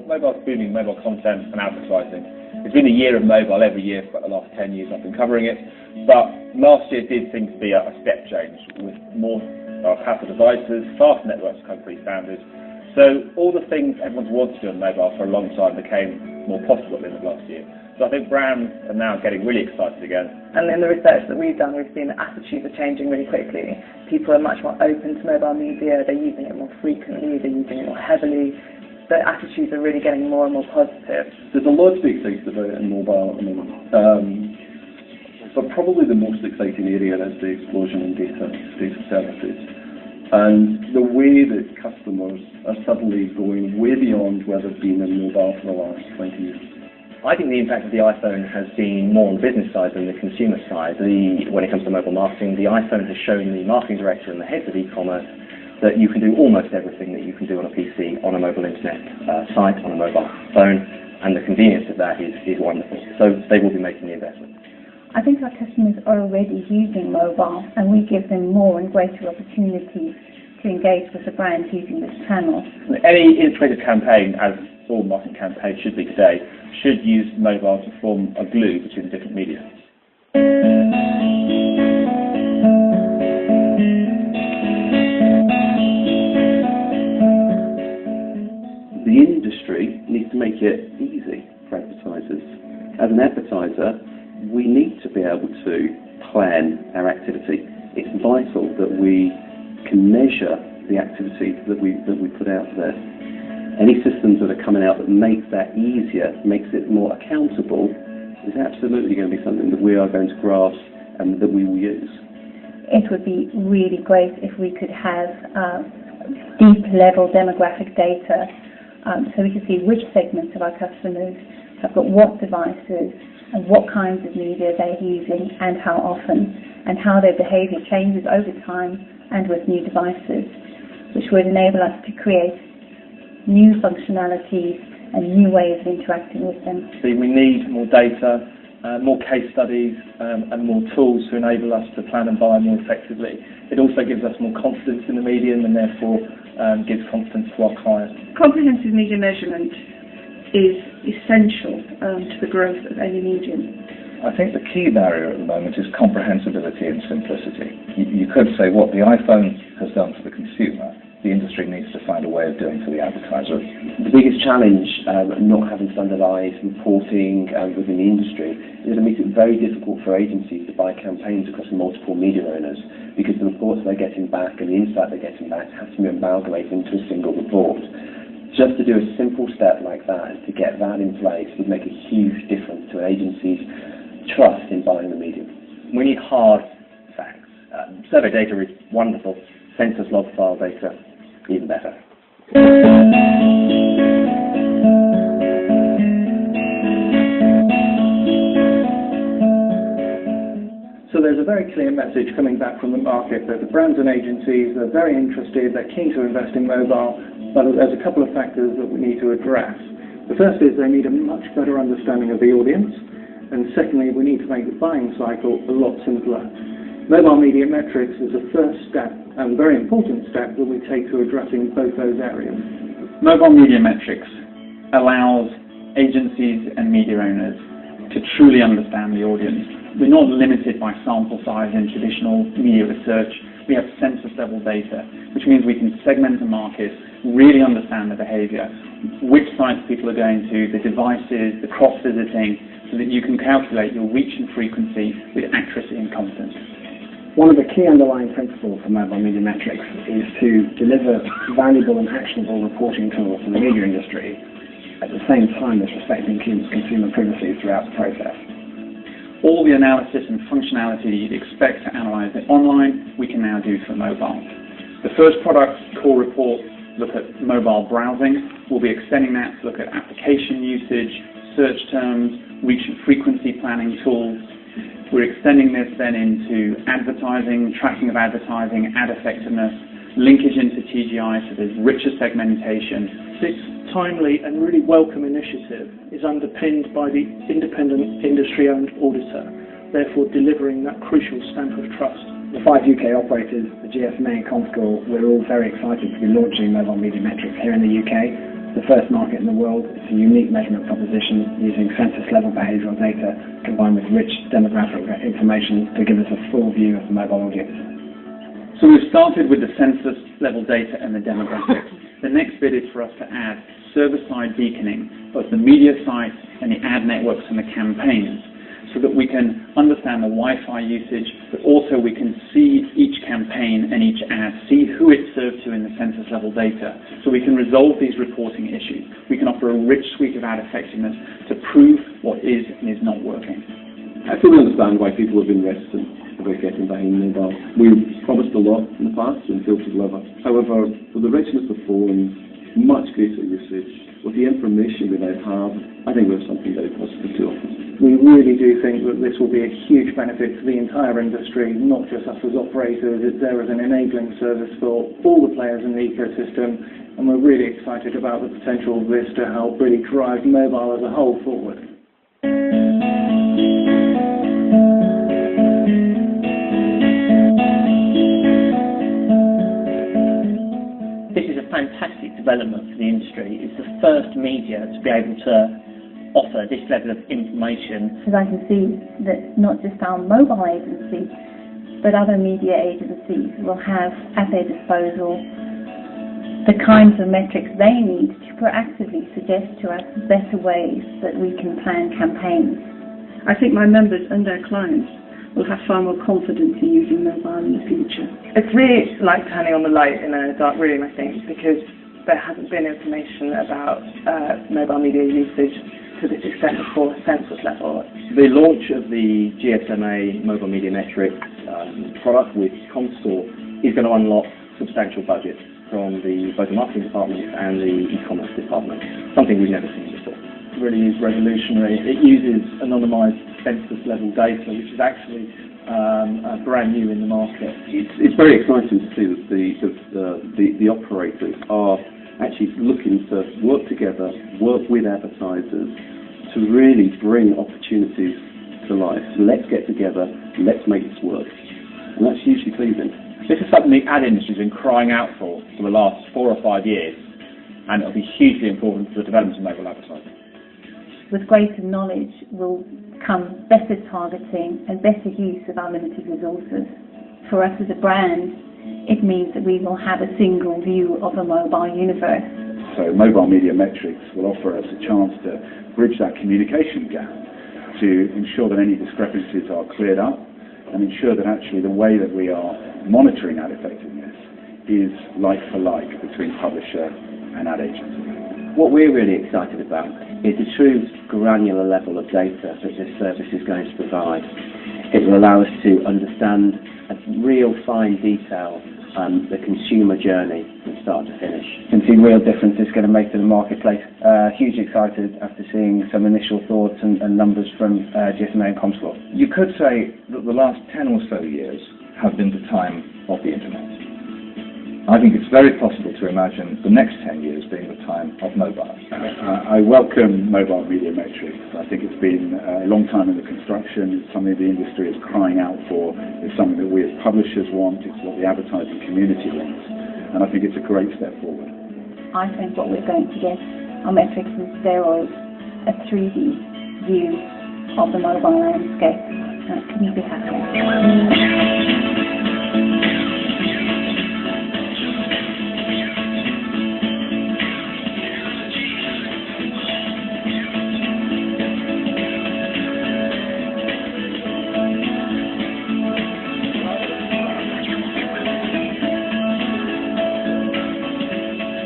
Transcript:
mobile's booming, mobile content and advertising. It's been a year of mobile every year for about the last 10 years I've been covering it, but last year did seem to be a step change with more powerful devices, fast networks become pretty standard. So all the things everyone's wanted to do on mobile for a long time became more possible at the end of last year. So I think brands are now getting really excited again. And in the research that we've done, we've seen that attitudes are changing really quickly. People are much more open to mobile media, they're using it more frequently, they're using it more heavily. The attitudes are really getting more and more positive. There's a lot to be excited about in mobile at the moment. But probably the most exciting area is the explosion in data services. And the way that customers are suddenly going way beyond where they've been in mobile for the last 20 years. I think the impact of the iPhone has been more on the business side than the consumer side. When it comes to mobile marketing, the iPhone has shown the marketing director and the heads of e-commerce that you can do almost everything that you can do on a PC, on a mobile internet site, on a mobile phone, and the convenience of that is wonderful. So they will be making the investment. I think our customers are already using mobile, and we give them more and greater opportunities to engage with the brands using this channel. Any integrated campaign, as all marketing campaigns should be today, should use mobile to form a glue between different media. The industry needs to make it easy for advertisers. As an advertiser, we need to be able to plan our activity. It's vital that we can measure the activity that we put out there. Any systems that are coming out that make that easier, makes it more accountable, is absolutely going to be something that we are going to grasp and that we will use. It would be really great if we could have deep level demographic data so we could see which segments of our customers have got what devices and what kinds of media they're using and how often, and how their behaviour changes over time and with new devices, which would enable us to create new functionalities and new ways of interacting with them. So we need more data, more case studies and more tools to enable us to plan and buy more effectively. It also gives us more confidence in the medium and therefore gives confidence to our clients. Comprehensive media measurement is essential to the growth of any medium. I think the key barrier at the moment is comprehensibility and simplicity. You could say what the iPhone has done for the consumer, the industry needs to find a way of doing for the advertiser. The biggest challenge, not having standardised reporting within the industry, is it makes it very difficult for agencies to buy campaigns across multiple media owners, because the reports they're getting back and the insight they're getting back have to be amalgamated into a single report. Just to do a simple step like that, to get that in place, would make a huge difference to an agency's trust in buying the medium. We need hard facts. Survey data is wonderful. Census log file data, even better. So there's a very clear message coming back from the market that the brands and agencies are very interested, they're keen to invest in mobile, but there's a couple of factors that we need to address. The first is they need a much better understanding of the audience, and secondly, we need to make the buying cycle a lot simpler. Mobile media metrics is a first step, and a very important step that we take to addressing both those areas. Mobile media metrics allows agencies and media owners to truly understand the audience. We're not limited by sample size in traditional media research. We have census level data, which means we can segment the market, really understand the behaviour, which sites people are going to, the devices, the cross-visiting, so that you can calculate your reach and frequency with accuracy and confidence. One of the key underlying principles for mobile media metrics is to deliver valuable and actionable reporting tools to the media industry, at the same time as respecting consumer privacy throughout the process. All the analysis and functionality that you'd expect to analyse it online, we can now do for mobile. The first product, Core Report, look at mobile browsing. We'll be extending that to look at application usage, search terms, reach and frequency planning tools. We're extending this then into advertising, tracking of advertising, ad effectiveness, linkage into TGI, so there's richer segmentation. This timely and really welcome initiative is underpinned by the independent industry-owned auditor, therefore delivering that crucial stamp of trust. The 5 UK operators, the GSMA and Comscore, we're all very excited to be launching mobile media metrics here in the UK. the first market in the world. It's a unique measurement proposition using census-level behavioural data combined with rich demographic information to give us a full view of the mobile audience. So we've started with the census-level data and the demographics. The next bit is for us to add server-side beaconing, both the media sites and the ad networks and the campaigns, so that we can understand the Wi-Fi usage, but also we can see each campaign and each ad, see who it's served to in the census-level data, so we can resolve these reporting issues. We can offer a rich suite of ad effectiveness to prove what is and is not working. I fully understand why people have been reticent about getting behind mobile. We've promised a lot in the past and failed to deliver. However, with the richness of phones, much greater usage, with the information we now have, I think we have something very positive to offer. We really do think that this will be a huge benefit to the entire industry, not just us as operators. It's there as an enabling service for all the players in the ecosystem, and we're really excited about the potential of this to help really drive mobile as a whole forward. This is a fantastic development for the industry. It's the first media to be able to offer this level of information. Because I can see that not just our mobile agency, but other media agencies will have at their disposal the kinds of metrics they need to proactively suggest to us better ways that we can plan campaigns. I think my members and their clients will have far more confidence in using mobile in the future. It's really like turning on the light in a dark room, I think, because there hasn't been information about mobile media usage to this extent before census level. The launch of the GSMA Mobile Media Metrics product with Comstore is going to unlock substantial budgets from both the marketing department and the e-commerce department, something we've never seen before. It really is revolutionary. It uses anonymised census-level data, which is actually brand new in the market. It's very exciting to see that the operators are actually looking to work together, work with advertisers to really bring opportunities to life. Let's get together, let's make this work. And that's hugely pleasing. This is something the ad industry has been crying out for the last 4 or 5 years, and it'll be hugely important for the development of mobile advertising. With greater knowledge will come better targeting and better use of our limited resources. For us as a brand, it means that we will have a single view of a mobile universe. So mobile media metrics will offer us a chance to bridge that communication gap to ensure that any discrepancies are cleared up and ensure that actually the way that we are monitoring ad effectiveness is like for like between publisher and ad agency. What we're really excited about is the true granular level of data that this service is going to provide. It will allow us to understand at real fine detail the consumer journey from start to finish. You can see real difference it's going to make to the marketplace. Hugely excited after seeing some initial thoughts and numbers from GSMA and Comstore. You could say that the last 10 or so years have been the time of the internet. I think it's very possible to imagine the next 10 years being the time of mobile. I welcome mobile media metrics. I think it's been a long time in the construction. It's something the industry is crying out for. It's something that we as publishers want. It's what the advertising community wants. And I think it's a great step forward. I think what we're going to get are metrics and steroids, a 3D view of the mobile landscape. Couldn't be happier.